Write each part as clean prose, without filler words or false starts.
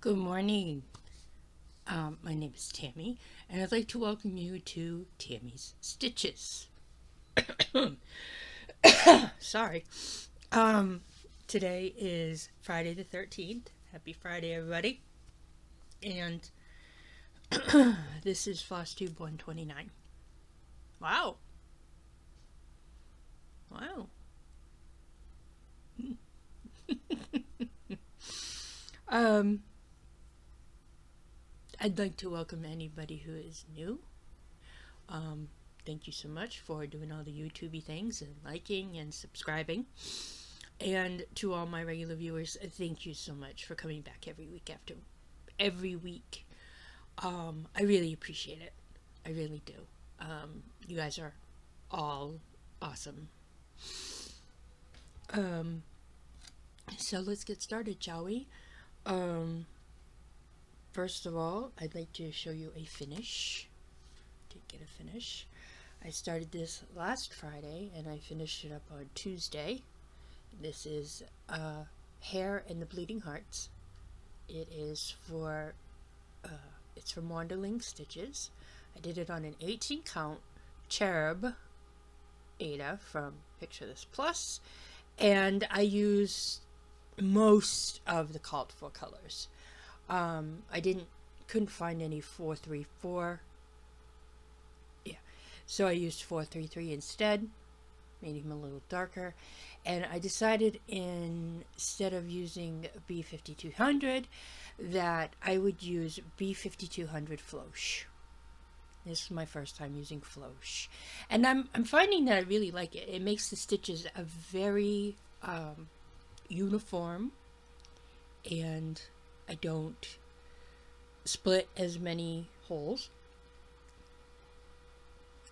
Good morning. My name is Tammy, and I'd like to welcome you to Tammy's Stitches. Sorry. Um, Today is Friday the 13th. Happy Friday, everybody. And this is FlossTube 129. Wow. Wow. um, I'd like to welcome anybody who is new. Um, Thank you so much for doing all the YouTubey things and liking and subscribing. And to all my regular viewers, thank you so much for coming back every week after every week. I really appreciate it. I really do. You guys are all awesome. So let's get started, shall we? First of all, I'd like to show you a finish. Did get a finish. I started this last Friday and I finished it up on Tuesday. This is Hair and the Bleeding Hearts. It is for it's from Wanderling Stitches. I did it on an 18 count cherub Ada from Picture This Plus, and I used most of the called for colors. I couldn't find any 434. Yeah, so I used 433 instead. Made him a little darker, and I decided instead of using B5200 that I would use B5200 Floche. This is my first time using Floche, and I'm finding that I really like it. It makes the stitches a very uniform, and I don't split as many holes,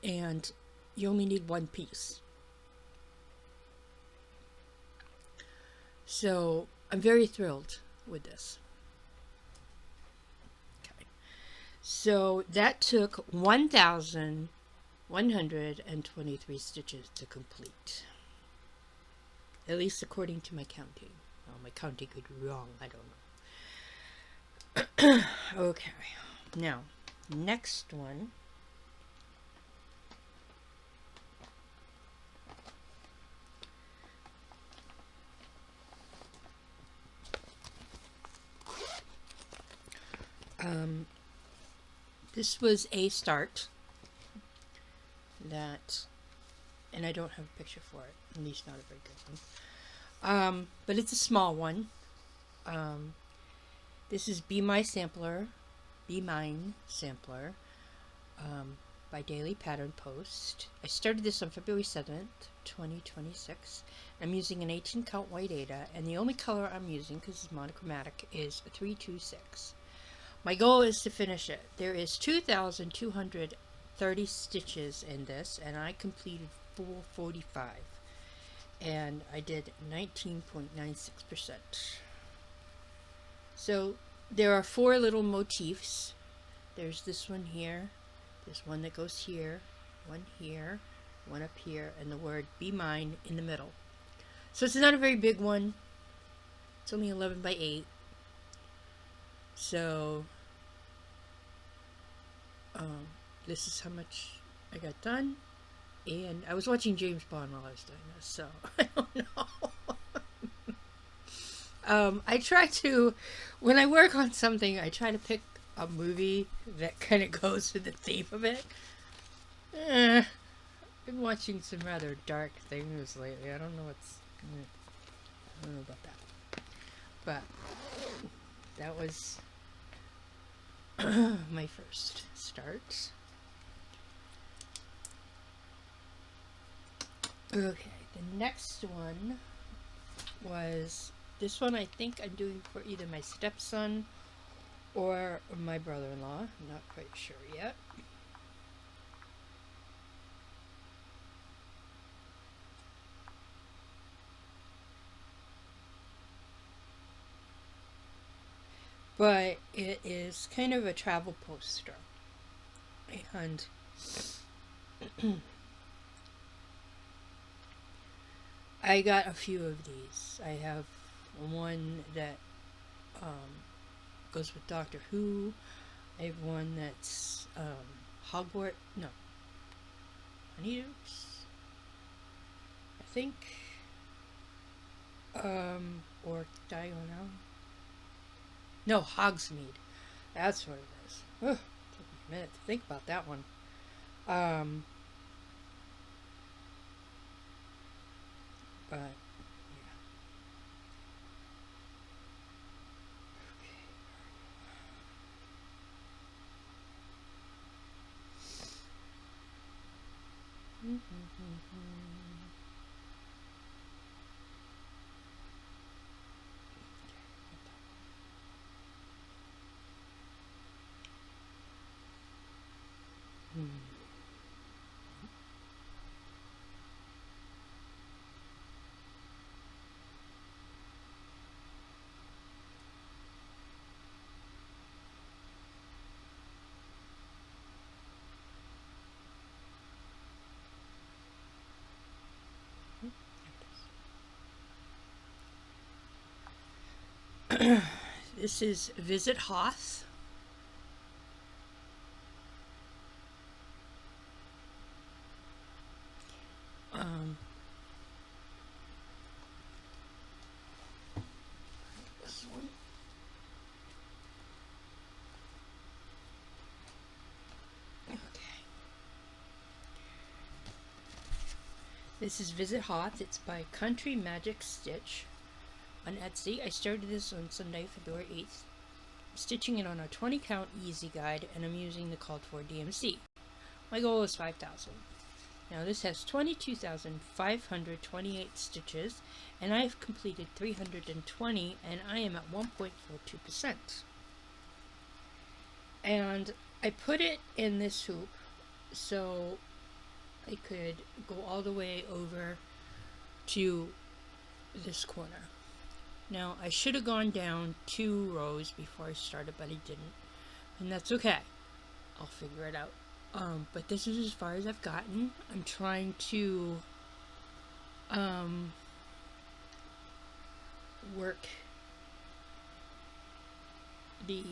and you only need one piece. So I'm very thrilled with this. Okay. So that took 1,123 stitches to complete. At least according to my counting. Oh, my counting could be wrong. I don't know. Okay. Now, next one. This was a start that, and I don't have a picture for it, at least not a very good one. But it's a small one. This is Be Mine Sampler by Daily Pattern Post. I started this on February 7th, 2026. I'm using an 18 count white Ada, and the only color I'm using, because it's monochromatic, is 326. My goal is to finish it. There is 2,230 stitches in this, and I completed 445. And I did 19.96%. So there are 4 little motifs. There's this one here, there's one that goes here, one up here, and the word Be Mine in the middle. So it's not a very big one. It's only 11 by 8. So this is how much I got done, and I was watching James Bond while I was doing this, so I don't know. I try to, when I work on something, I try to pick a movie that kind of goes with the theme of it. I've been watching some rather dark things lately. I don't know about that. But that was my first start. Okay, the next one was this one. I think I'm doing for either my stepson or my brother-in-law. I'm not quite sure yet. But it is kind of a travel poster. And I got a few of these. I have one that goes with Doctor Who. I have one that's Hogwarts. No, Honeydews. I think. Or Diagonal. No, Hogsmeade. That's what it is. Ugh, took me a minute to think about that one. But yeah. This is Visit Hoth. This one. Okay. This is Visit Hoth. It's by Country Magic Stitch on Etsy. I started this on Sunday, February 8th. I'm stitching it on a 20 count easy guide, and I'm using the called for DMC. My goal is 5,000. Now this has 22,528 stitches, and I've completed 320, and I am at 1.42%. And I put it in this hoop so I could go all the way over to this corner. Now I should have gone down 2 rows before I started, but I didn't, and that's okay. I'll figure it out. But this is as far as I've gotten. I'm trying to work the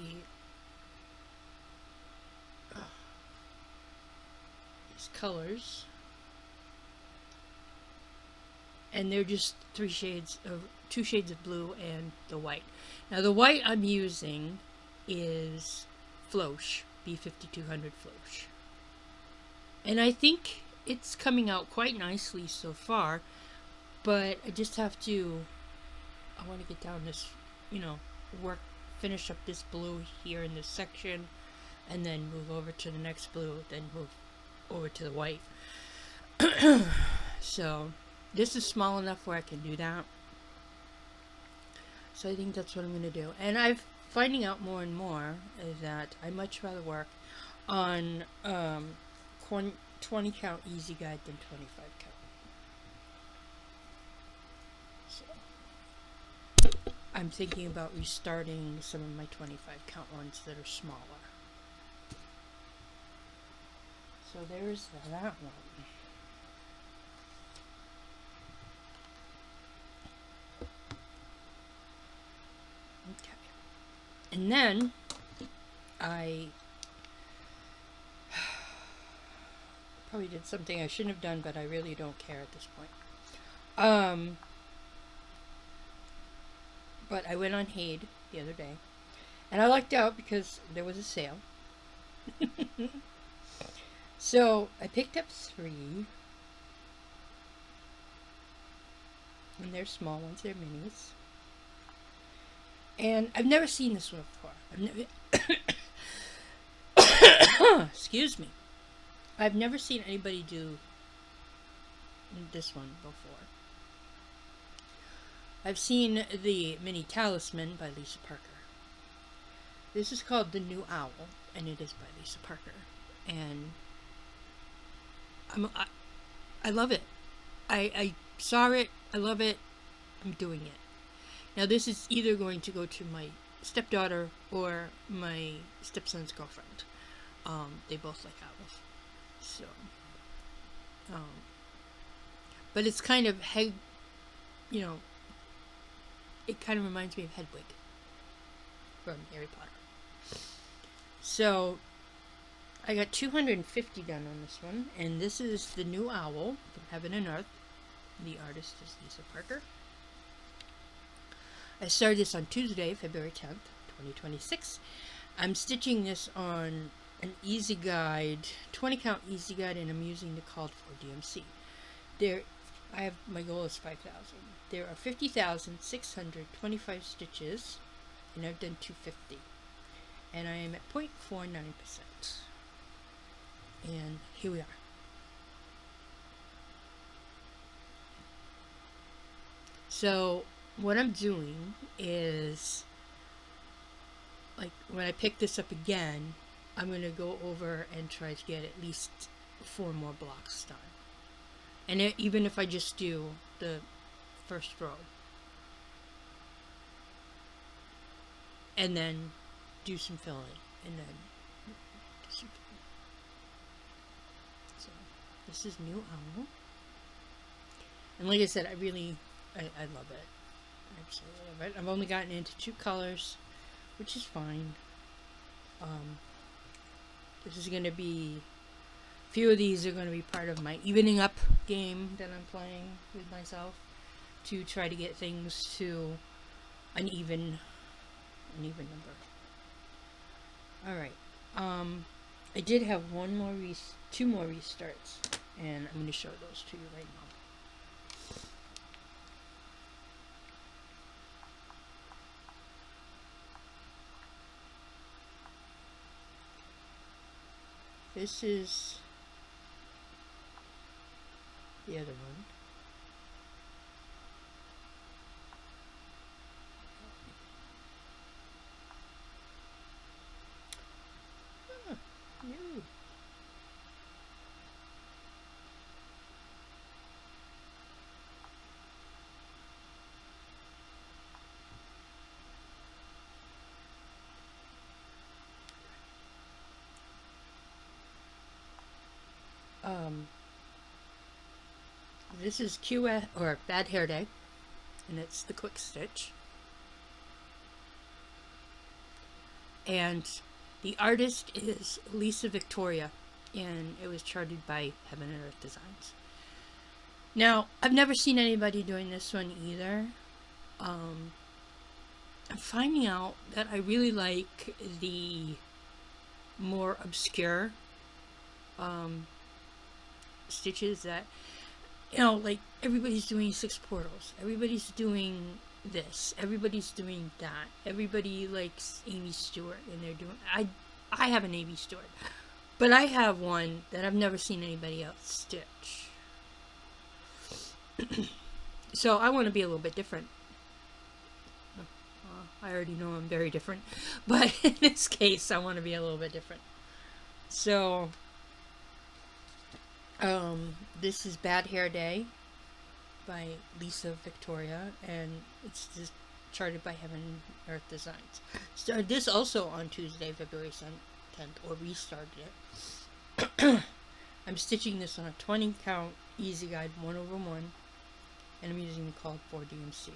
these colors, and they're just 2 shades of blue and the white. Now the white I'm using is Flosh, B5200 Flosh. And I think it's coming out quite nicely so far, but I just have to, I want to get down this, finish up this blue here in this section, and then move over to the next blue, then move over to the white. So this is small enough where I can do that. So I think that's what I'm going to do. And I'm finding out more and more that I much rather work on 20 count easy guide than 25 count. So I'm thinking about restarting some of my 25 count ones that are smaller. So there's that one. Okay. And then I probably did something I shouldn't have done, but I really don't care at this point. But I went on Heavan the other day, and I lucked out because there was a sale. So I picked up 3, and they're small ones, they're minis. And I've never seen this one before. Excuse me. I've never seen anybody do this one before. I've seen the mini Talisman by Lisa Parker. This is called The New Owl, and it is by Lisa Parker. And I love it. I saw it. I love it. I'm doing it. Now this is either going to go to my stepdaughter or my stepson's girlfriend. They both like owls. So, but it's kind of it kind of reminds me of Hedwig. from Harry Potter. So I got 250 done on this one, and this is the new owl from Heaven and Earth. The artist is Lisa Parker. I started this on Tuesday, February 10th, 2026. I'm stitching this on an easy guide, 20 count easy guide, and I'm using the called for DMC. My goal is 5,000. There are 50,625 stitches, and I've done 250. And I am at 0.49%. And here we are. So what I'm doing is, like, when I pick this up again, I'm going to go over and try to get at least 4 more blocks done. And even if I just do the first row, and then do some filling, and then do some filling. So this is new owl, and like I said, I love it. I absolutely love it. I've only gotten into 2 colors, which is fine. This is going to be, a few of these are going to be part of my evening up game that I'm playing with myself to try to get things to an even number. Alright, I did have 2 more restarts, and I'm going to show those to you right now. This is the other one. No. This is or Bad Hair Day, and it's the quick stitch. And the artist is Lisa Victoria, and it was charted by Heaven and Earth Designs. Now, I've never seen anybody doing this one either. I'm finding out that I really like the more obscure stitches that, like everybody's doing 6 portals, everybody's doing this, everybody's doing that, everybody likes Amy Stewart, and they're doing, I have an Amy Stewart, but I have one that I've never seen anybody else stitch. So I want to be a little bit different. I already know I'm very different, but in this case I want to be a little bit different. So this is Bad Hair Day by Lisa Victoria, and it's just charted by Heaven and Earth Designs. Started this also on Tuesday, February 10th, or restarted it. I'm stitching this on a 20 count easy guide 1/1, and I'm using the called for DMC.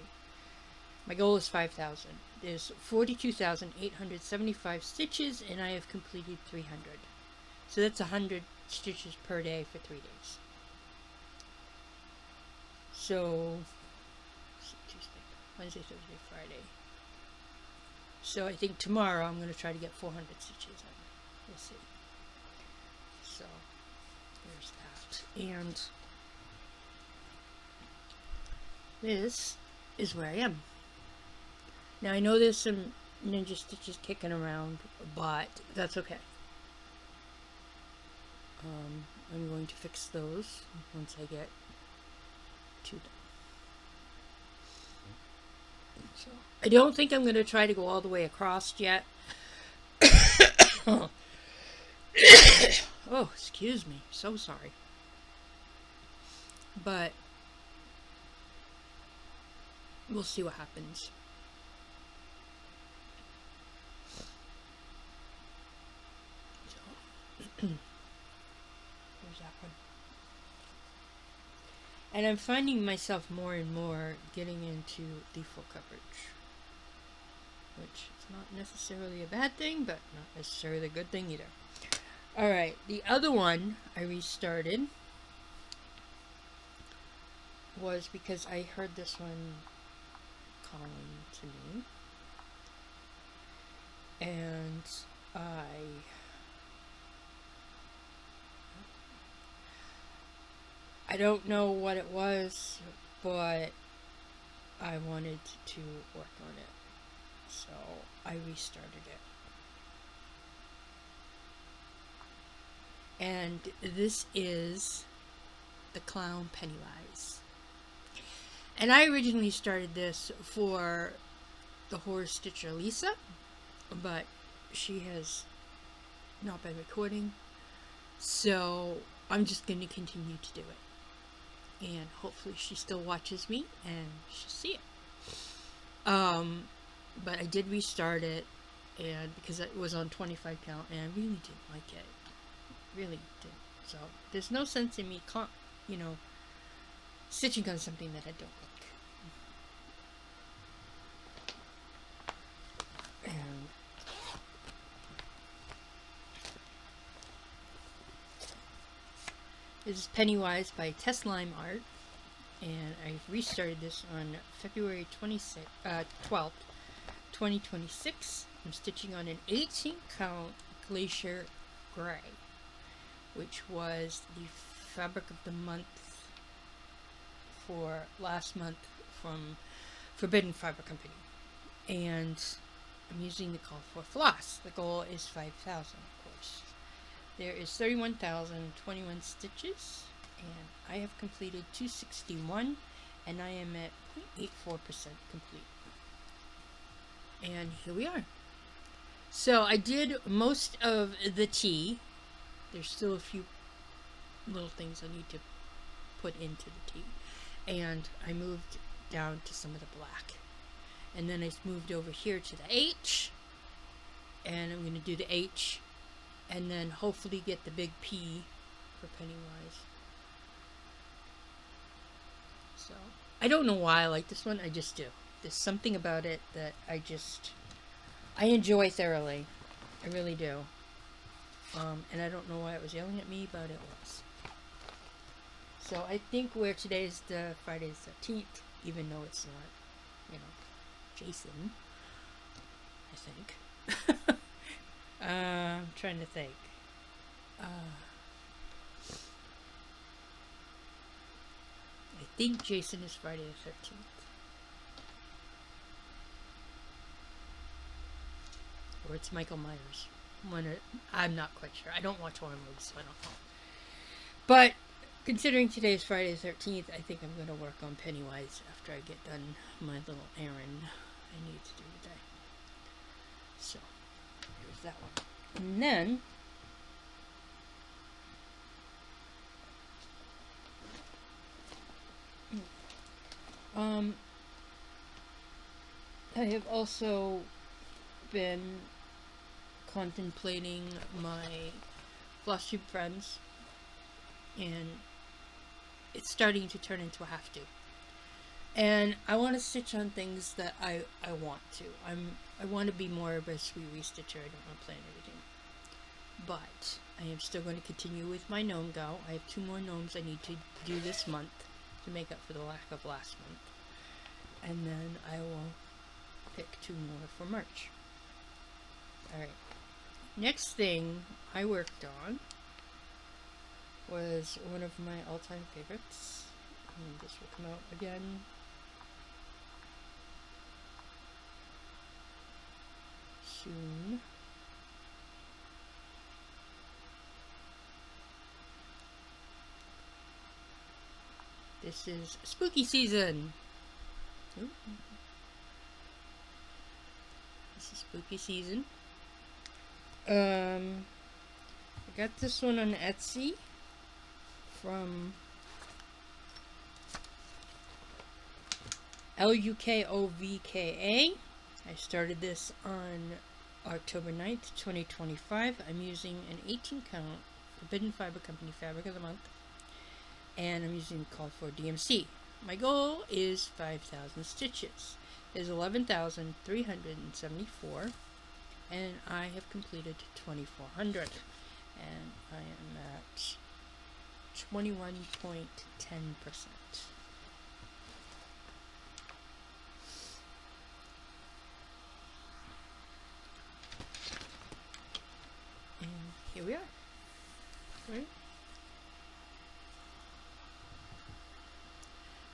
My goal is 5,000. There's 42,875 stitches, and I have completed 300. So that's 100 stitches per day for 3 days. So, Tuesday, Wednesday, Thursday, Friday. So I think tomorrow I'm going to try to get 400 stitches in. We'll see. So, there's that. And this is where I am. Now I know there's some ninja stitches kicking around, but that's okay. I'm going to fix those once I get to them. So I don't think I'm going to try to go all the way across yet. Oh, excuse me. So sorry. But we'll see what happens. There's that one. And I'm finding myself more and more getting into the full coverage. which is not necessarily a bad thing, but not necessarily a good thing either. Alright, the other one I restarted was because I heard this one calling to me, and I don't know what it was, but I wanted to work on it, so I restarted it. And this is the clown Pennywise. And I originally started this for the horror stitcher Lisa, but she has not been recording, so I'm just going to continue to do it. And hopefully she still watches me and she'll see it. But I did restart it, and because it was on 25 count, and I really didn't like it. Really didn't. So there's no sense in me, stitching on something that I don't like. And this is Pennywise by Teslime Art, and I restarted this on February 12th, 2026. I'm stitching on an 18 count Glacier Gray, which was the fabric of the month for last month from Forbidden Fiber Company. And I'm using the call for floss. The goal is 5,000, of course. There is 31,021 stitches, and I have completed 261, and I am at 0.84% complete. And here we are. So I did most of the tea. There's still a few little things I need to put into the tea. And I moved down to some of the black. And then I moved over here to the H. And I'm going to do the H. And then hopefully get the big P for Pennywise. So, I don't know why I like this one. I just do. There's something about it that I enjoy thoroughly. I really do. And I don't know why it was yelling at me, but it was. So I think where today is the Friday the 13th, even though it's not, Jason, I think. I'm trying to think. I think Jason is Friday the 13th. Or it's Michael Myers. I'm not quite sure. I don't watch horror movies, so I don't know. But considering today's Friday the 13th, I think I'm going to work on Pennywise after I get done my little errand I need to do today. So, here's that one. And then, I have also been contemplating my FlossTube friends, and it's starting to turn into a have-to. And I want to stitch on things that I want to. I want to be more of a sweet restitcher. I don't want to plan everything. But I am still going to continue with my gnome go. I have 2 more gnomes I need to do this month to make up for the lack of last month. And then I will pick 2 more for March. Alright. Next thing I worked on was one of my all-time favorites. And this will come out again soon. This is spooky season. Ooh. This is spooky season. I got this one on Etsy from LUKOVKA. I started this on October 9th, 2025. I'm using an 18 count Forbidden Fiber Company Fabric of the Month, and I'm using the call for DMC. My goal is 5,000 stitches. is 11,374, and I have completed 2,400, and I am at 21.10%. And here we are. Right?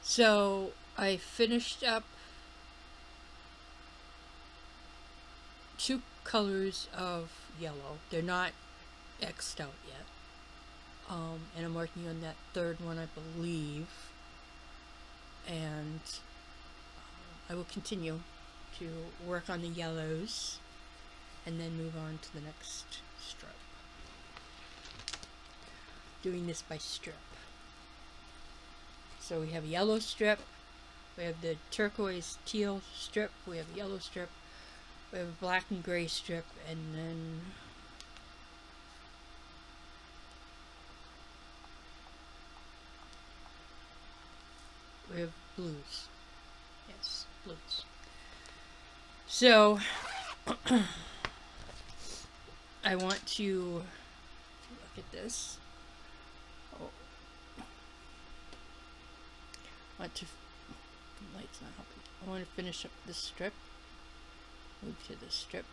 So I finished up 2 colors of yellow. They're not X'd out yet. And I'm working on that 3rd one, I believe. And I will continue to work on the yellows and then move on to the next strip. Doing this by strip. So we have a yellow strip, we have the turquoise teal strip, we have a yellow strip, we have a black and gray strip, and then we have blues. Yes, blues. So I want to look at this. The light's not helping. I want to finish up this strip, move to this strip,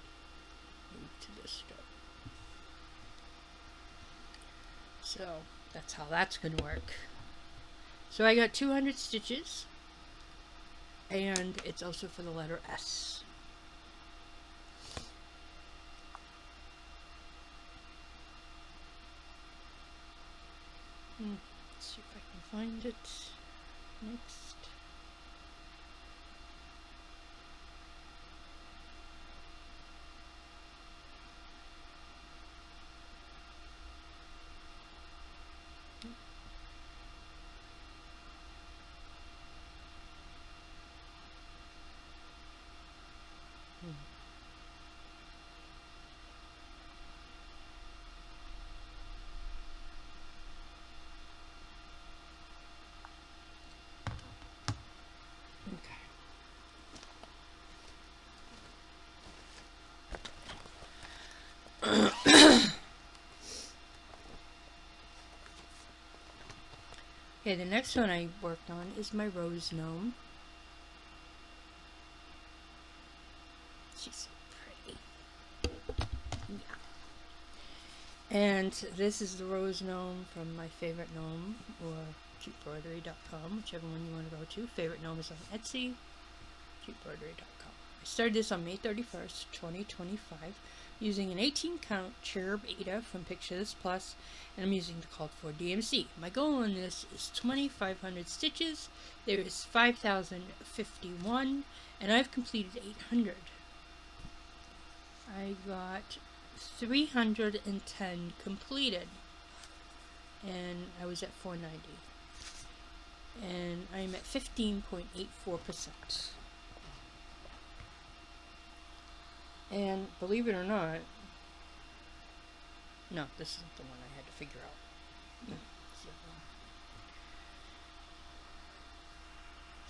move to this strip. So that's how that's going to work. So I got 200 stitches, and it's also for the letter S. Let's see if I can find it. Next. Okay, the next one I worked on is my rose gnome. She's so pretty. Yeah. And this is the rose gnome from my favorite gnome, or cutebroidery.com, whichever one you want to go to. Favorite gnome is on Etsy, cutebroidery.com. I started this on May 31st, 2025, using an 18 count cherub Ada from Pictures Plus, and I'm using the called for DMC. My goal on this is 2,500 stitches. There is 5,051, and I've completed 800. I got 310 completed, and I was at 490, and I'm at 15.84%. And believe it or not, no, this isn't the one I had to figure out. No,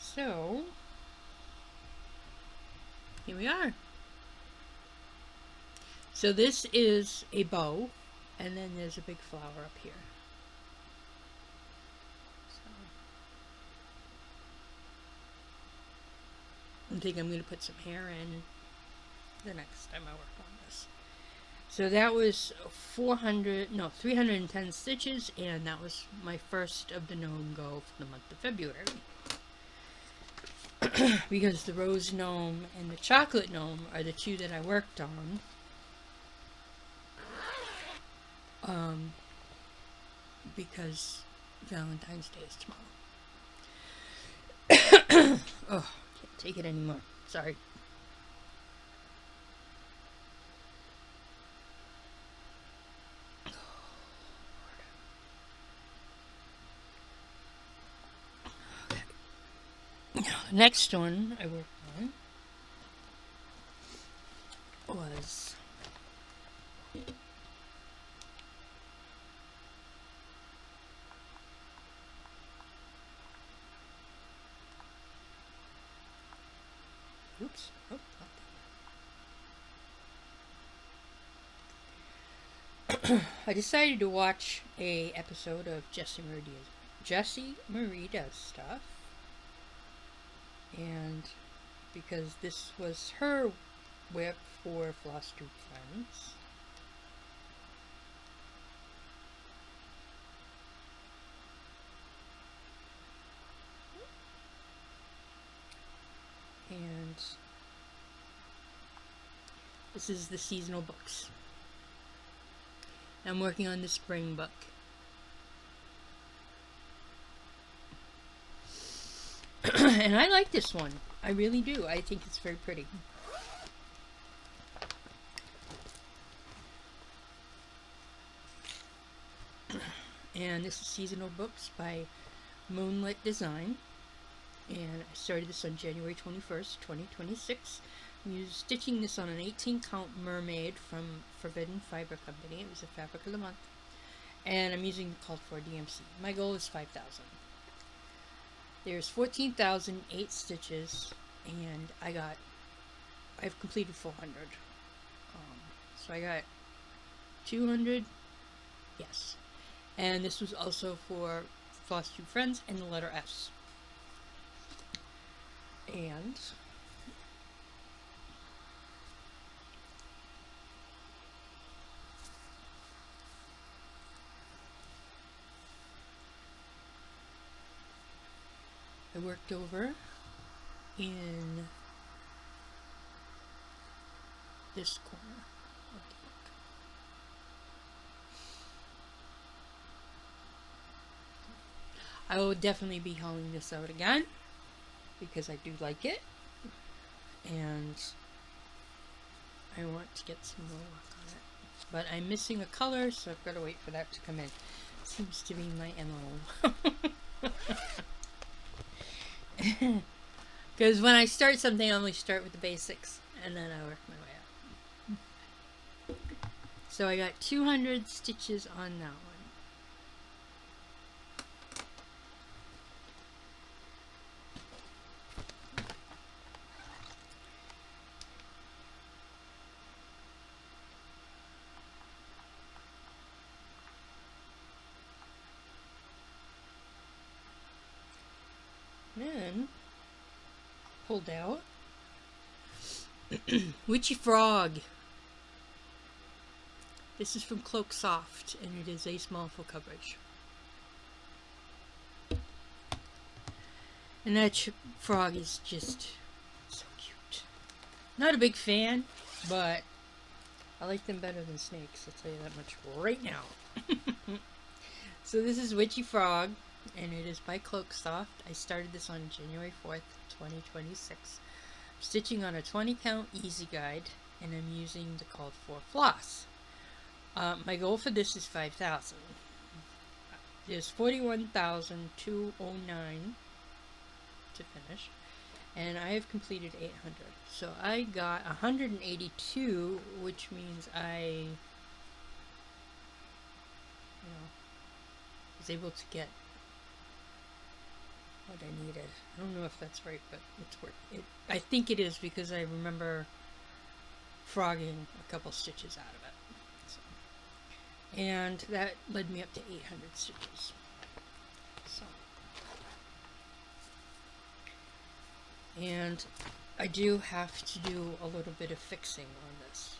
so here we are. So this is a bow, and then there's a big flower up here. So I think I'm going to put some hair in the next time I work on this. So that was 310 stitches, and that was my first of the gnome go for the month of February. Because the rose gnome and the chocolate gnome are the 2 that I worked on. Because Valentine's Day is tomorrow. Oh, can't take it anymore. Sorry. The next one I worked on was I decided to watch a episode of Jessie Marie Does Stuff, and because this was her whip for FlossTube friends. And this is the seasonal books. I'm working on the spring book. And I like this one. I really do. I think it's very pretty. And this is Seasonal Books by Moonlit Design. And I started this on January 21st, 2026. I'm stitching this on an 18 count mermaid from Forbidden Fiber Company. It was a fabric of the month. And I'm using the called for DMC. My goal is 5,000. There's 14,008 stitches, and I've completed 400. So I got 200, yes. And this was also for FlossTube friends and the letter S. And I worked over in this corner of the book. I will definitely be hauling this out again because I do like it, and I want to get some more work on it. But I'm missing a color, so I've got to wait for that to come in. Seems to be my MO. Because when I start something, I only start with the basics, and then I work my way up. So I got 200 stitches on that one. Then pulled out Witchy Frog. This is from Cloak Soft, and it is a small full coverage. And that frog is just so cute. Not a big fan, but I like them better than snakes, I'll tell you that much right now. So this is Witchy Frog, and it is by Cloak Soft. I started this on January 4th, 2026. I'm stitching on a 20 count easy guide, and I'm using the called for floss. My goal for this is 5,000. There's 41,209 to finish, and I have completed 800. So I got 182, which means I was able to get what I needed. I don't know if that's right, but it's worth it. I think it is, because I remember frogging a couple stitches out of it. So, and that led me up to 800 stitches. So, and I do have to do a little bit of fixing on this,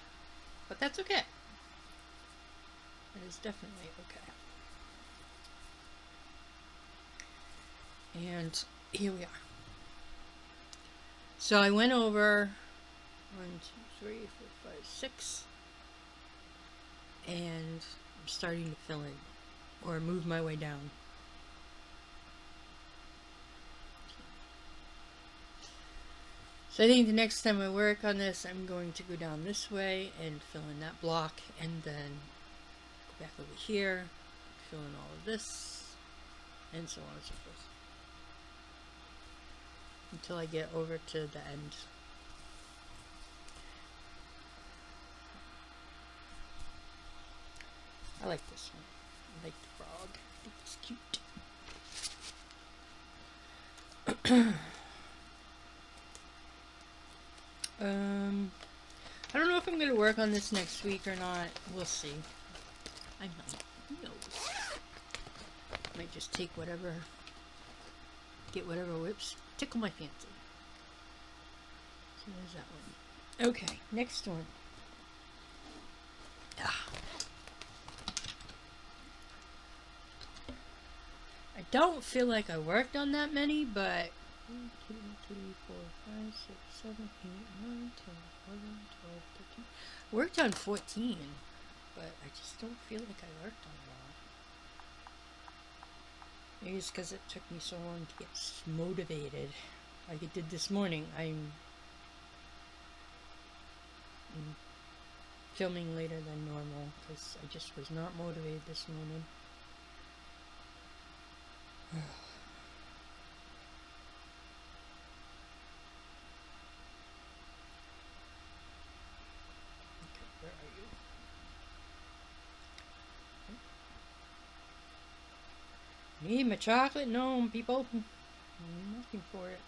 but that's okay. It is definitely okay. And here we are. So I went over 1, 2, 3, 4, 5, 6, and I'm starting to fill in or move my way down. So I think the next time I work on this, I'm going to go down this way and fill in that block, and then go back over here, fill in all of this, and so on and so forth, until I get over to the end. I like this one. I like the frog. I think it's cute. I don't know if I'm going to work on this next week or not. We'll see. I might. Who knows? Might just take whatever, get whatever whips tickle my fancy. So there's that one. Okay, next one. I don't feel like I worked on that many, but 1, 2, 3, 4, 5, 6, 7, 8, 9, 10, 11, 12, 13. Worked on 14, but I just don't feel like I worked on it all. Maybe it's because it took me so long to get motivated. Like it did this morning. I'm filming later than normal because I just was not motivated this morning. Okay, where are you? Need my chocolate gnome, people. I'm looking for it.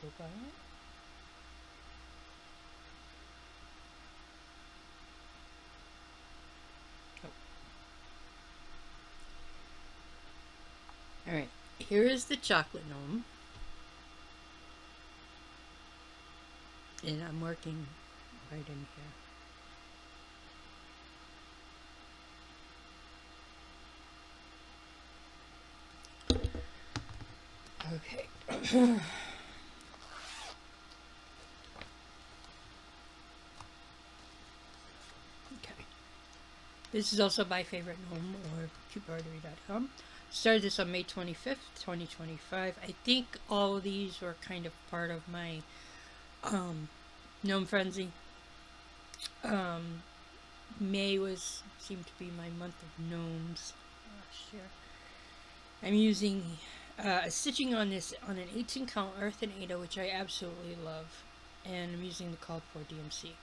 Go by it. Oh. Alright, here is the chocolate gnome. And I'm working right in here. Okay. This is also my favorite gnome, or cutebartery.com. Started this on May 25th, 2025. I think all of these were kind of part of my gnome frenzy. May seemed to be my month of gnomes last year. I'm using stitching on this on an 18 count Earth and Ada, which I absolutely love, and I'm using the called for DMC.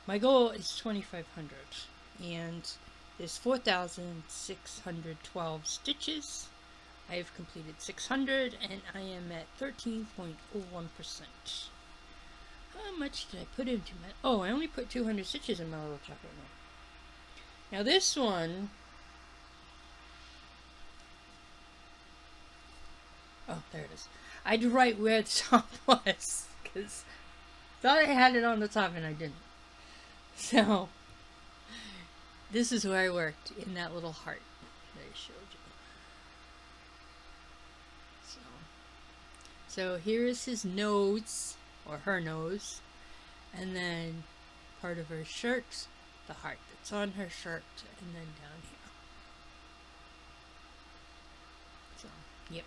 My goal is 2,500, and there's 4,612 stitches. I have completed 600, and I am at 13.01%. How much did I put into my... Oh, I only put 200 stitches in my little chocolate gnome. Now this one... Oh, there it is. I had to write where the top was, because I thought I had it on the top and I didn't. So, this is where I worked, in that little heart that I showed you. So here is his nose, or her nose, and then part of her shirt, the heart that's on her shirt, and then down here. So, yep.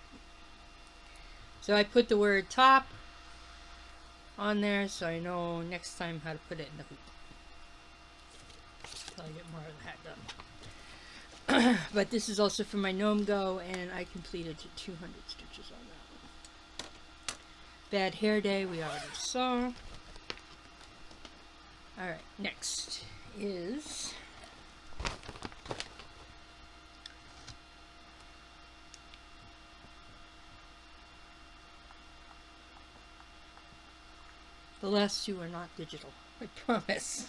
So I put the word top on there so I know next time how to put it in the hoop. Until I get more of the hat done. But this is also for my Gnome Go, and I completed 200 stitches on that one. Bad Hair Day, we already saw. Alright, next is... The last two are not digital, I promise.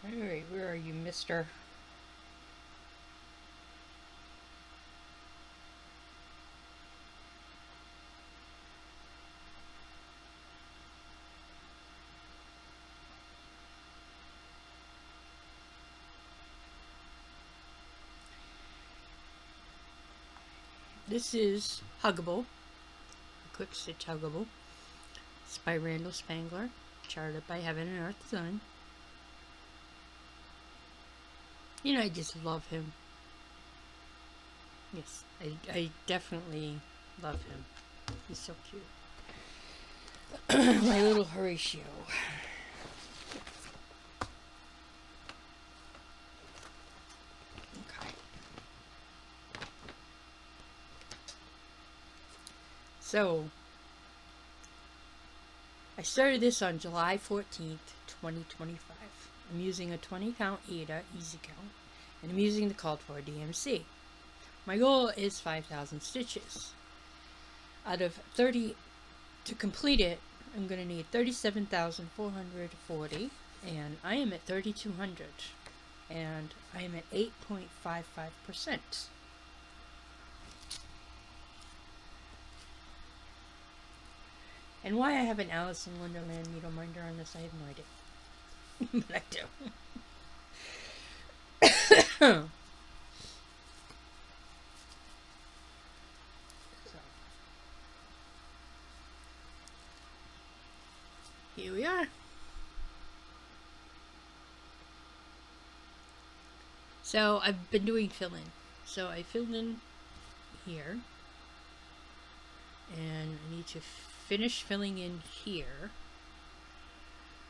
Alright, where are you, mister? This is Huggable, a quick stitch Huggable. It's by Randall Spangler, charted by Heavan and Art Design. You know, I just love him. Yes, I definitely love him. He's so cute. My little Horatio. Okay. So, I started this on July 14th, 2025. I'm using a 20 count Ada easy count, and I'm using the called for DMC. My goal is 5,000 stitches. Out of 30, to complete it, I'm going to need 37,440, and I am at 3,200, and I am at 8.55%. And why I have an Alice in Wonderland needle minder on this, I have no idea. But I do. So, here we are. So I've been doing fill-in. So I filled in here. And I need to finish filling in here.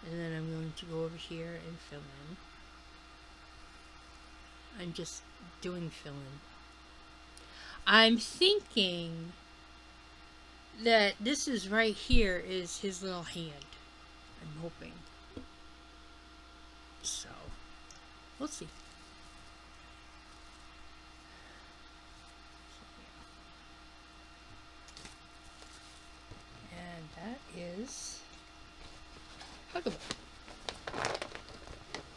And then I'm going to go over here and fill in. I'm just doing fill-in. I'm thinking that this is right here is his little hand. I'm hoping. So, we'll see. And that is Huggable.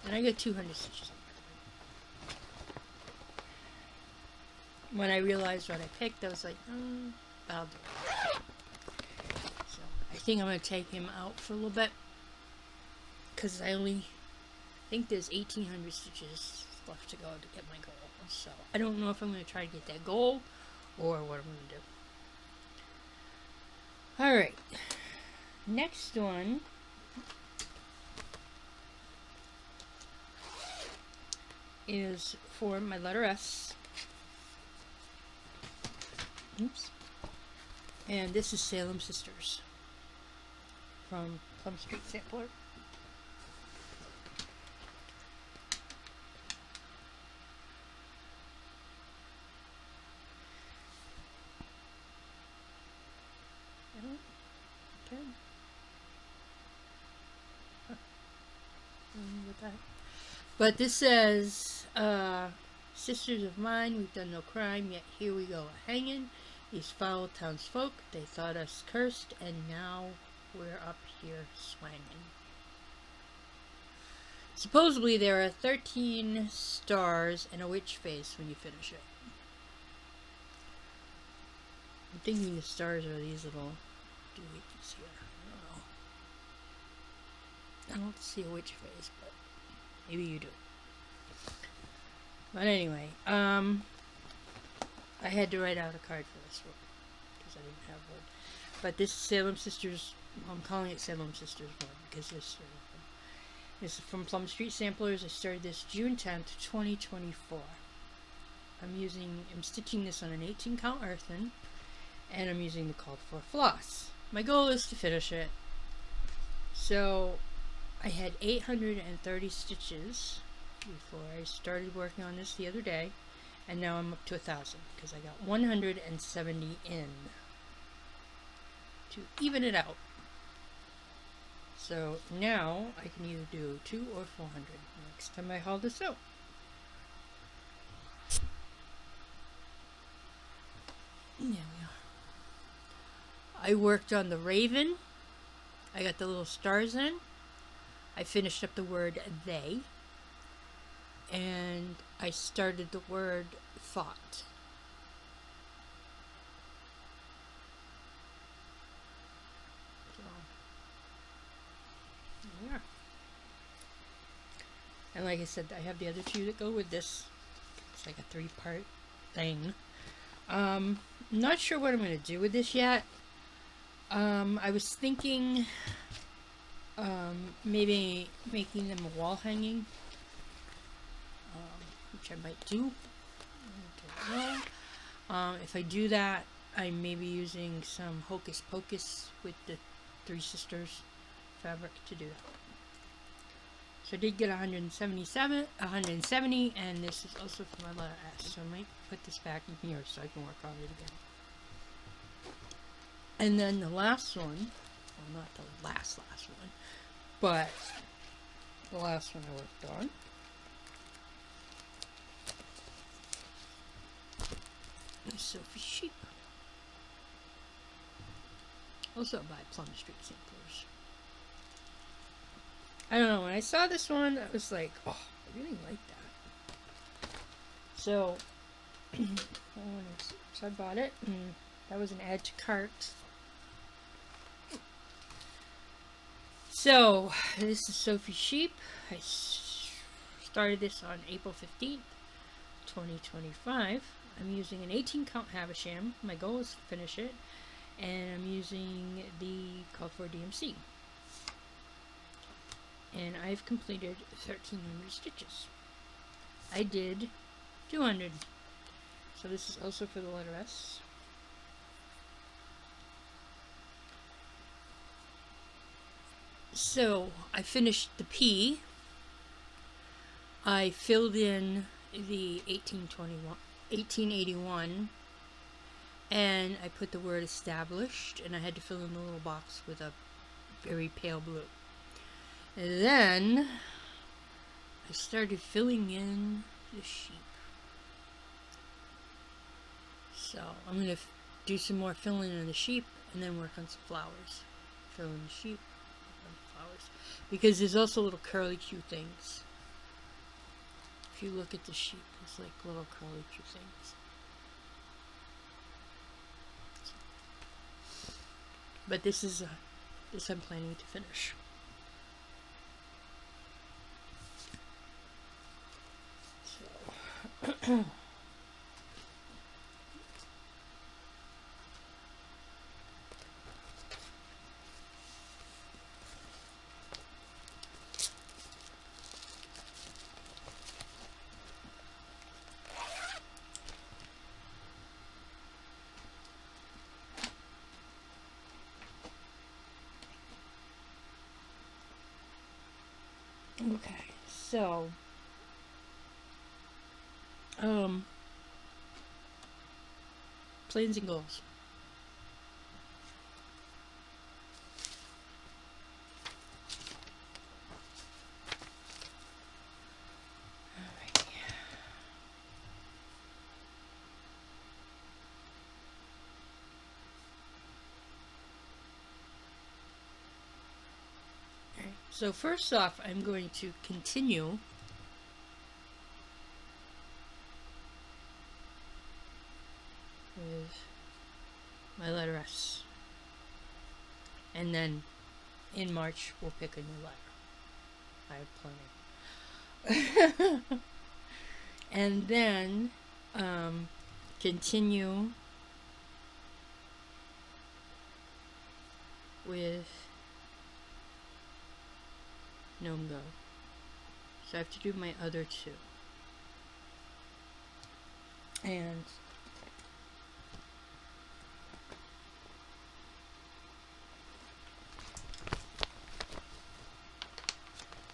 And I got 200 stitches on it. When I realized what I picked, I was like, that'll do it. So, I think I'm going to take him out for a little bit. Because I only think there's 1,800 stitches left to go to get my goal. So, I don't know if I'm going to try to get that goal or what I'm going to do. Alright. Next one is for my letter S. Oops. And this is Salem Sisters from Plum Street Sampler. Okay. With that. But this says, sisters of mine, we've done no crime, yet here we go hanging. These foul townsfolk, they thought us cursed, and now we're up here swanging. Supposedly there are 13 stars and a witch face when you finish it. I'm thinking the stars are these little doohies here. I don't see a witch face, but maybe you do. But anyway, I had to write out a card for this one because I didn't have one. But this Salem Sisters, I'm calling it Salem Sisters one because there's three of them. This is from Plum Street Samplers. I started this June 10th, 2024. I'm stitching this on an 18 count earthen, and I'm using the called for floss. My goal is to finish it. So I had 830 stitches before I started working on this the other day, and now I'm up to 1,000 because I got 170 in to even it out. So now I can either do 2 or 400 next time I haul this out. There we are. I worked on the raven. I got the little stars in. I finished up the word they. and I started the word thought. So, yeah. And like I said, I have the other two that go with this. It's like a 3-part thing. Not sure what I'm going to do with this yet. I was thinking maybe making them a wall hanging, which I might do. If I do that, I may be using some Hocus Pocus with the Three Sisters fabric to do that. So I did get 170, and this is also for my letter S, so I might put this back in here so I can work on it again. And then the last one, well, not the last one, but the last one I worked on is Sophie Sheep. Also by Plum Street Samplers. I don't know, when I saw this one, I was like, oh, I really like that. So, so I bought it, and that was an add to cart. So, this is Sophie Sheep. I started this on April 15th, 2025. I'm using an 18 count Havasham. My goal is to finish it. And I'm using the Call for DMC. And I've completed 1,300 stitches. I did 200. So this is also for the letter S. So I finished the P. I filled in the 1881, and I put the word established, and I had to fill in the little box with a very pale blue. And then I started filling in the sheep. So I'm going to do some more filling in the sheep and then work on some flowers. Fill in the sheep, work on the flowers. Because there's also little curly Q things. If you look at the sheep, there's like little curly Q things. But this I'm planning to finish. So okay, so plans and goals. Alright. So first off, I'm going to continue with my letter S, and then in March we'll pick a new letter. I have plenty. And then continue with Gnome Go. So I have to do my other two. And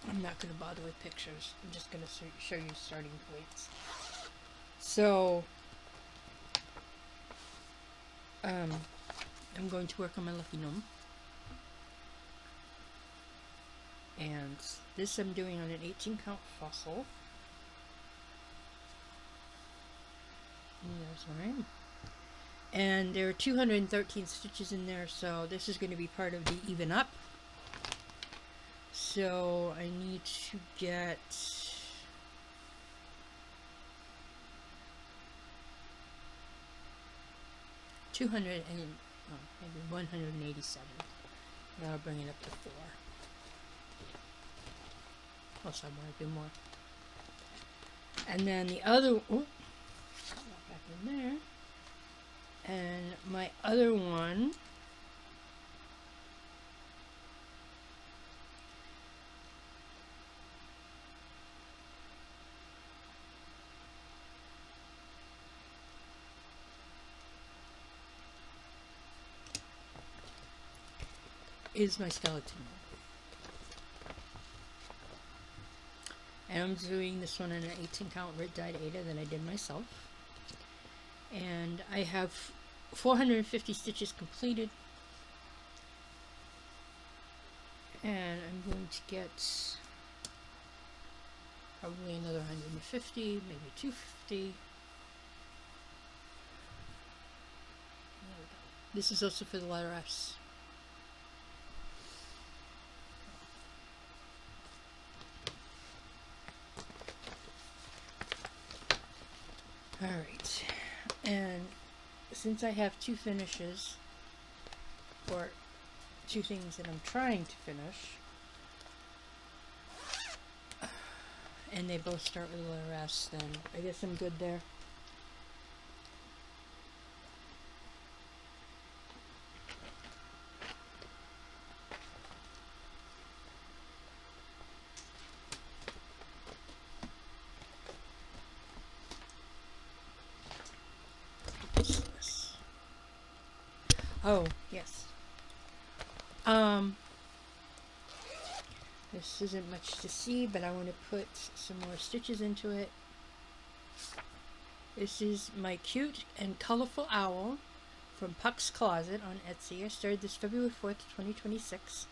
I'm not going to bother with pictures. I'm just going to show you starting points. So, I'm going to work on my Lucky Gnome. And this I'm doing on an 18 count fossil. And there's mine. And there are 213 stitches in there, so this is going to be part of the even up. So I need to get 200 and maybe 187. That'll bring it up to 4. Plus I want to do more. And then the other, back in there. And my other one is my skeleton one. And I'm doing this one in an 18 count red dyed Ada that I did myself. And I have 450 stitches completed. And I'm going to get probably another 150, maybe 250. This is also for the letter S. Alright, and since I have 2 finishes, or 2 things that I'm trying to finish, and they both start with the letter S, then I guess I'm good there. Oh, yes. This isn't much to see, but I want to put some more stitches into it. This is my cute and colorful owl from Puck's Closet on Etsy. I started this February 4th, 2026.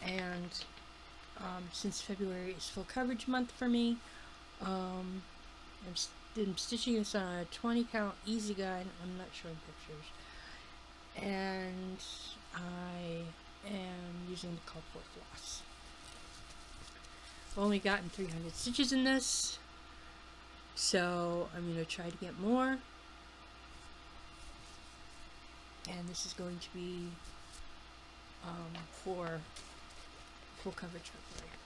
And since February is full coverage month for me, I'm stitching this on a 20 count easy guide. I'm not showing pictures. And I am using the Cloak floss. I've only gotten 300 stitches in this, so I'm going to try to get more. And this is going to be for full coverage February.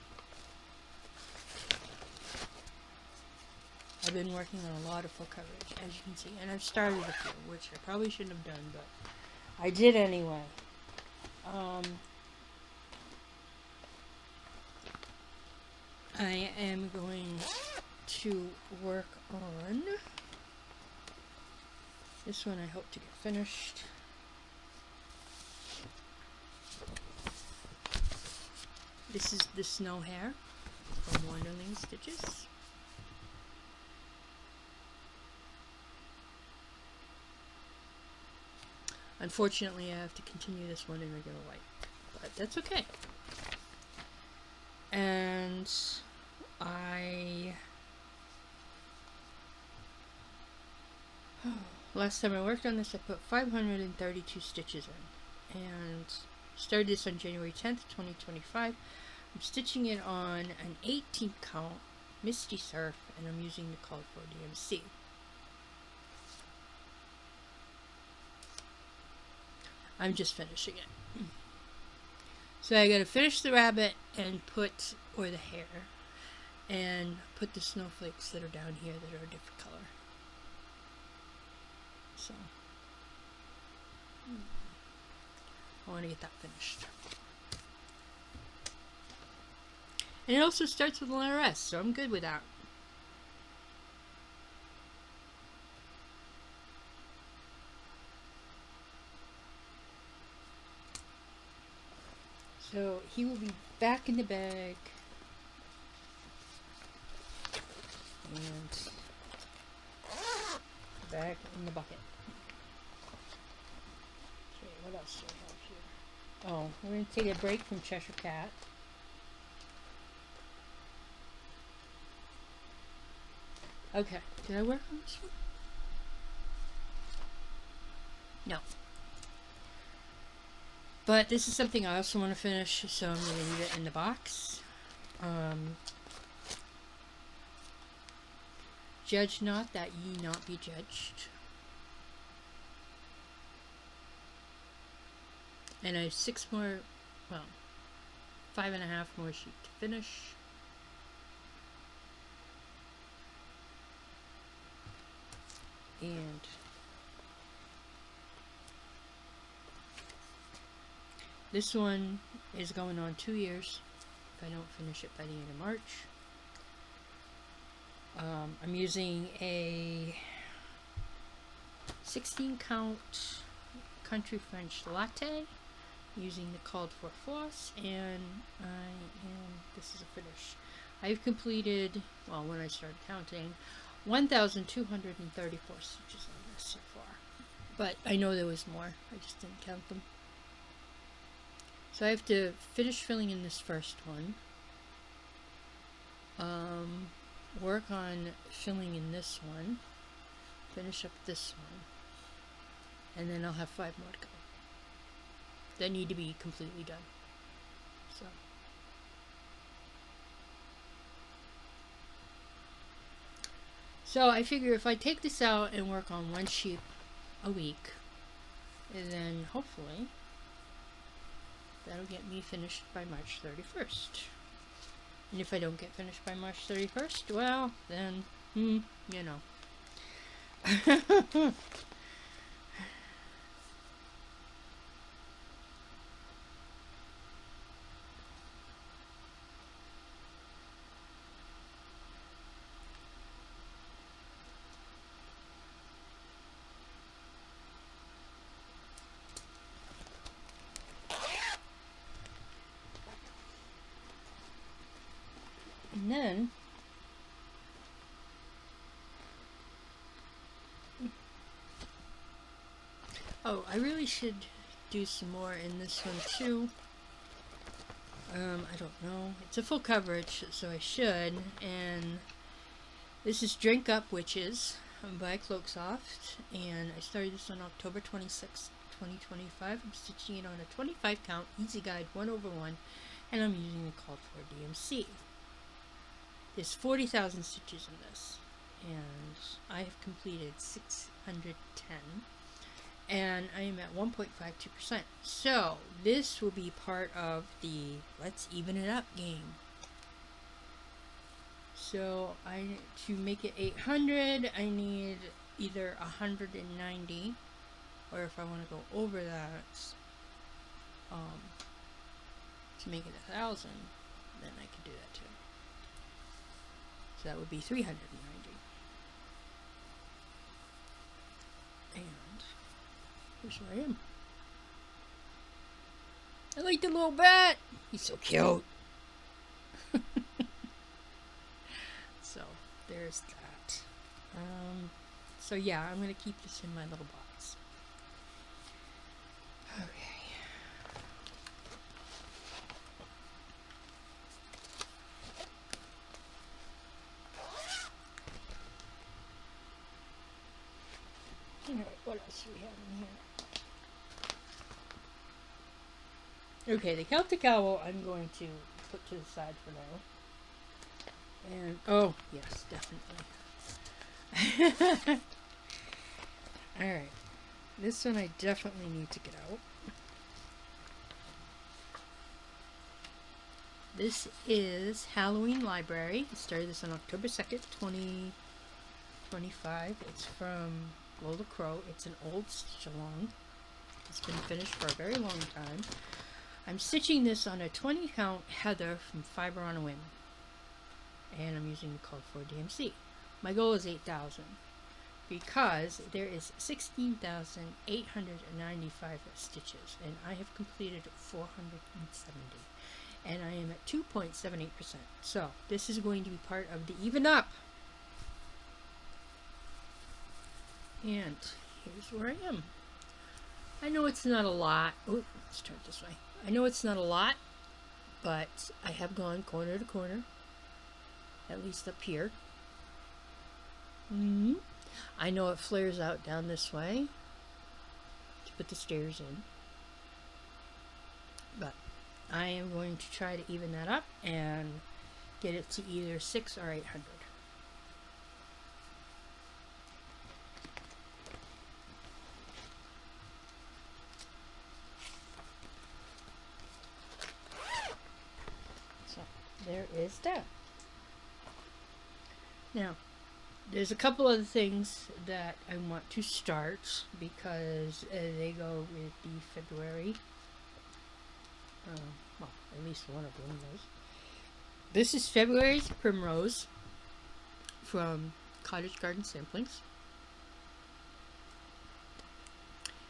I've been working on a lot of full coverage, as you can see, and I've started a few, which I probably shouldn't have done, but I did anyway. I am going to work on this one. I hope to get finished. This is the snow hare from Wonderling Stitches. Unfortunately, I have to continue this one in regular white, but that's okay. And last time I worked on this, I put 532 stitches in, and started this on January 10th, 2025. I'm stitching it on an 18 count Misty Surf, and I'm using the Cloak DMC. I'm just finishing it. So I gotta finish the rabbit and put, or the hare, and put the snowflakes that are down here that are a different color. So, I want to get that finished. And it also starts with the letter S, so I'm good with that. So he will be back in the bag, and back in the bucket. Okay, what else do I have here? Oh, we're going to take a break from Cheshire Cat. Okay, did I work on this one? No. But this is something I also want to finish, so I'm going to leave it in the box. Judge not that ye not be judged. And I have 6 more, well, 5.5 more sheet to finish. And this one is going on 2 years if I don't finish it by the end of March. I'm using a 16 count country French latte using the called for floss, and this is a finish. I've completed, well, when I started counting, 1,234 stitches on this so far. But I know there was more, I just didn't count them. So I have to finish filling in this first one. Work on filling in this one. Finish up this one. And then I'll have 5 more to go. They need to be completely done. So I figure if I take this out and work on 1 sheet a week, and then hopefully that'll get me finished by March 31st. And if I don't get finished by March 31st, well, then, you know. And then I really should do some more in this one too. I don't know. It's a full coverage, so I should. And this is Drink Up Witches by Cloak, and I started this on October 26th, 2025. I'm stitching it on a 25 count Easy Guide 1/1, and I'm using the called for DMC. There's 40,000 stitches in this, and I have completed 610, and I am at 1.52%. So this will be part of the Let's Even It Up game. So to make it 800, I need either 190, or if I want to go over that, to make it 1,000, then I can do that too. So that would be 390. And here's where I am. I like the little bat. He's so cute. So there's that. So yeah, I'm gonna keep this in my little box. Okay. Alright, what else do we have in here? Okay, the Celtic Owl I'm going to put to the side for now. And, oh, yes, definitely. Alright, this one I definitely need to get out. This is Halloween Library. I started this on October 2nd, 2025. It's from Lola Crow. It's an old stitch along. It's been finished for a very long time. I'm stitching this on a 20 count Heather from Fiber on a Whim, and I'm using the code for DMC. My goal is 8,000 because there is 16,895 stitches, and I have completed 470, and I am at 2.78%. So this is going to be part of the Even Up. And here's where I am. I know it's not a lot. Oh, let's turn it this way. I know it's not a lot, but I have gone corner to corner, at least up here. I know it flares out down this way to put the stairs in, but I am going to try to even that up and get it to either 600 or 800. is done. Now, there's a couple other things that I want to start because they go with the February. Well, at least one of them does. This is February's Primrose from Cottage Garden Samplings.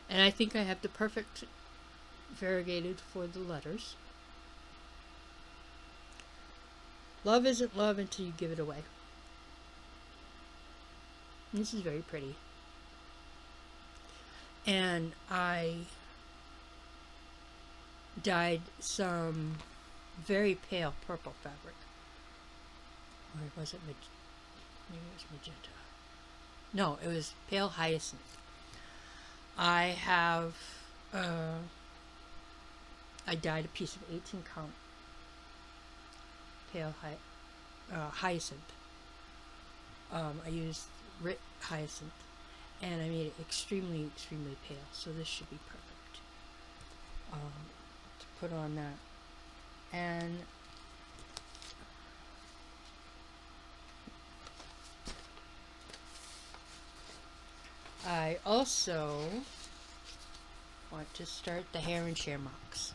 And I think I have the perfect variegated for the letters. Love isn't love until you give it away. This is very pretty. And I dyed some very pale purple fabric. Or was it maybe it was magenta. No, it was pale hyacinth. I have I dyed a piece of 18 count pale hyacinth. I used Rit hyacinth, and I made it extremely pale, so this should be perfect to put on that. And I also want to start the hair and share marks.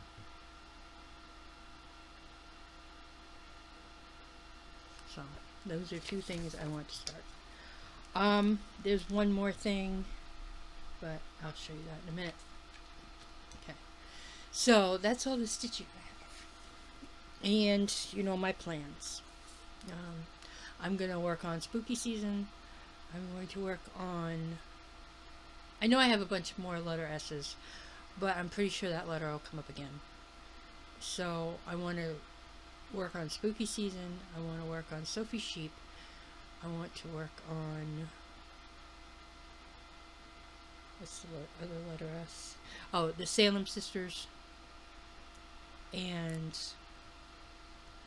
So those are two things I want to start. There's one more thing, but I'll show you that in a minute. Okay, so that's all the stitching I have, and you know my plans. I'm gonna work on spooky season. I'm going to work on, I know I have a bunch more letter S's, but I'm pretty sure that letter will come up again. So I want to work on spooky season. I want to work on Sophie Sheep. I want to work on, what's the other letter S? Oh, the Salem Sisters and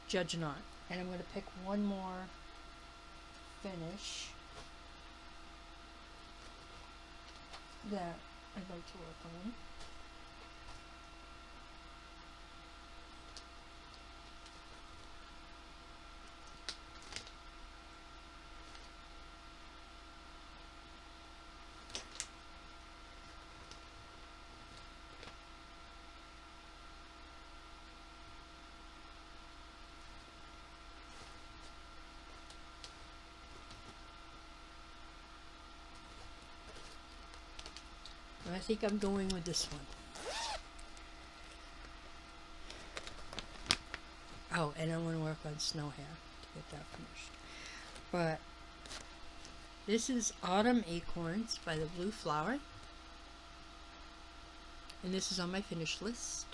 Judge Not. And I'm going to pick one more finish that I'd like to work on. I think I'm going with this one. Oh, and I want to work on Snow Hair to get that finished. But this is Autumn Acorns by the Blue Flower. And this is on my finish list.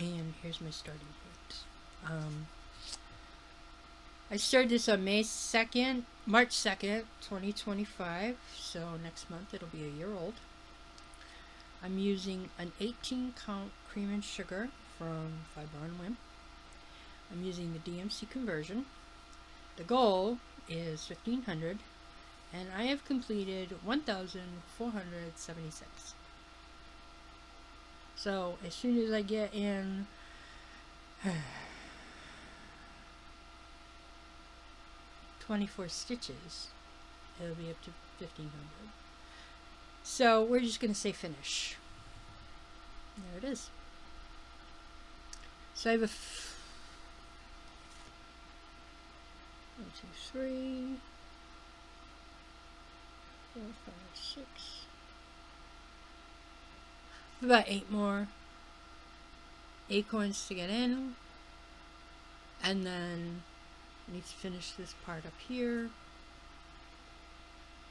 And here's my starting point. I started this on March 2nd, 2025. So next month it'll be a year old. I'm using an 18 count cream and sugar from Fiber and Whim. I'm using the DMC conversion. The goal is 1500, and I have completed 1476. So as soon as I get in 24 stitches, it'll be up to 1500. So we're just going to say finish. There it is. So I have a 1, 2, 3, 4, 5, 6. About 8 more acorns to get in, and then I need to finish this part up here,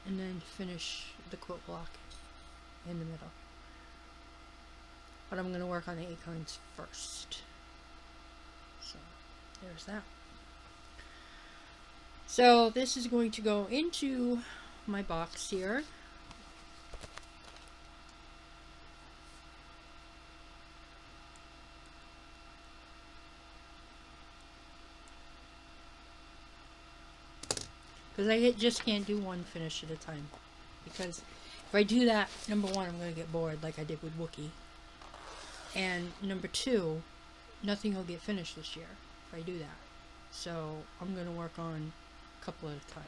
and then finish the quilt block in the middle. But I'm going to work on the acorns first. So there's that. So this is going to go into my box here. because I just can't do one finish at a time. Because if I do that, number one, I'm going to get bored like I did with Wookiee. And number two, nothing will get finished this year if I do that. So I'm going to work on a couple at a time.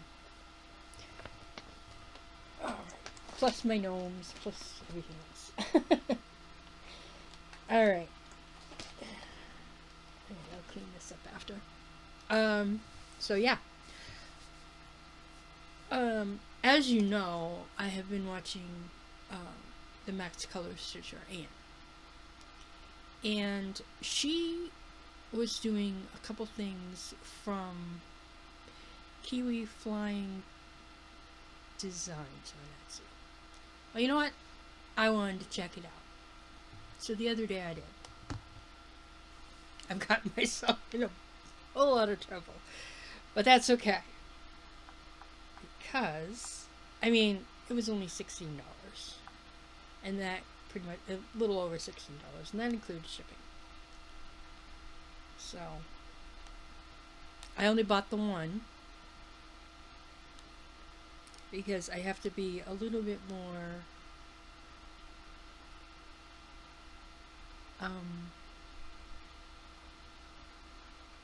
Alright. Plus my gnomes, plus everything else. Alright. I'll clean this up after. So yeah. As you know, I have been watching the Max Color Stitcher Anne. And she was doing a couple things from Kiwi Flying Designs on Etsy. Well, you know what? I wanted to check it out. So the other day I did. I've gotten myself in a whole lot of trouble. But that's okay. Because, I mean, it was only $16. And that pretty much, a little over $16. And that includes shipping. So, I only bought the one. Because I have to be a little bit more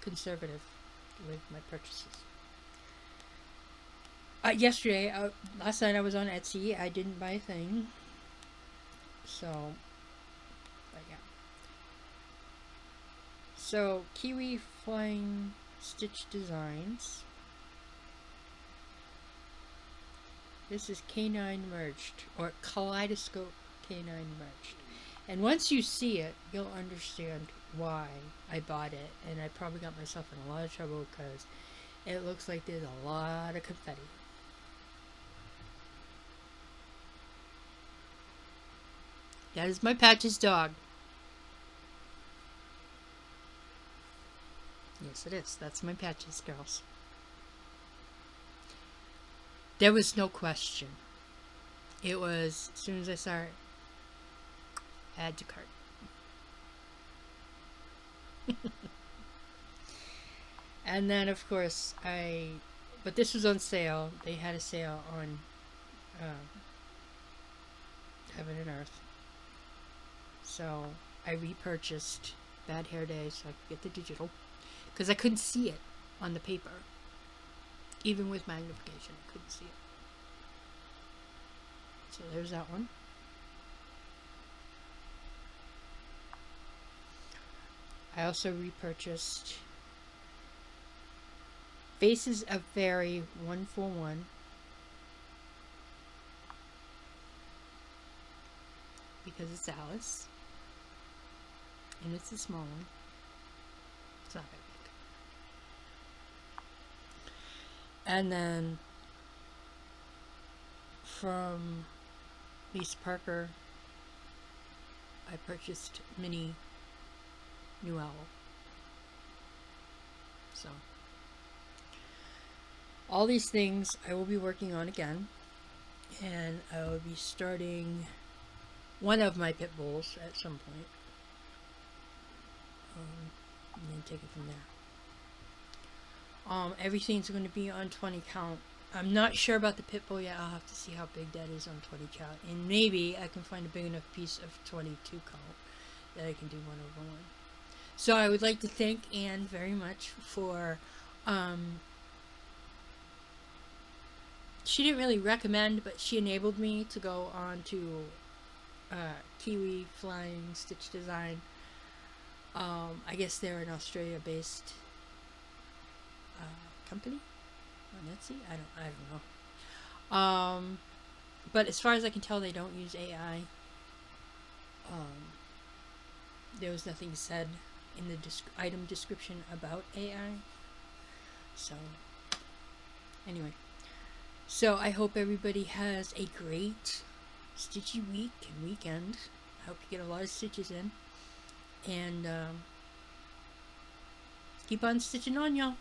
conservative with my purchases. Last night I was on Etsy. I didn't buy a thing. So, but yeah. So, Kiwi Flying Stitch Designs. This is Canine Merged, or Kaleidoscope Canine Merged. And once you see it, you'll understand why I bought it. And I probably got myself in a lot of trouble because it looks like there's a lot of confetti. That is my Patches dog. Yes, it is. That's my Patches, girls. There was no question. It was, as soon as I saw it, add to cart. And then, of course, but this was on sale. They had a sale on Heaven and Earth. So I repurchased Bad Hair Day so I could get the digital. Because I couldn't see it on the paper. Even with magnification, I couldn't see it. So there's that one. I also repurchased Faces of Fairy 141. Because it's Alice. And it's a small one. It's not very big. And then from Lisa Parker, I purchased Mini New Owl. So, all these things I will be working on again. And I will be starting one of my pit bulls at some point. And then take it from there. Everything's going to be on 20 count. I'm not sure about the pit bull yet. I'll have to see how big that is on 20 count. And maybe I can find a big enough piece of 22 count that I can do 1/1. So I would like to thank Anne very much for, she didn't really recommend, but she enabled me to go on to Kiwi Flying Stitch Design. I guess they're an Australia-based company on Etsy. I don't know. But as far as I can tell, they don't use AI. There was nothing said in the item description about AI. So, anyway. So, I hope everybody has a great stitchy week and weekend. I hope you get a lot of stitches in. And keep on stitching on, y'all.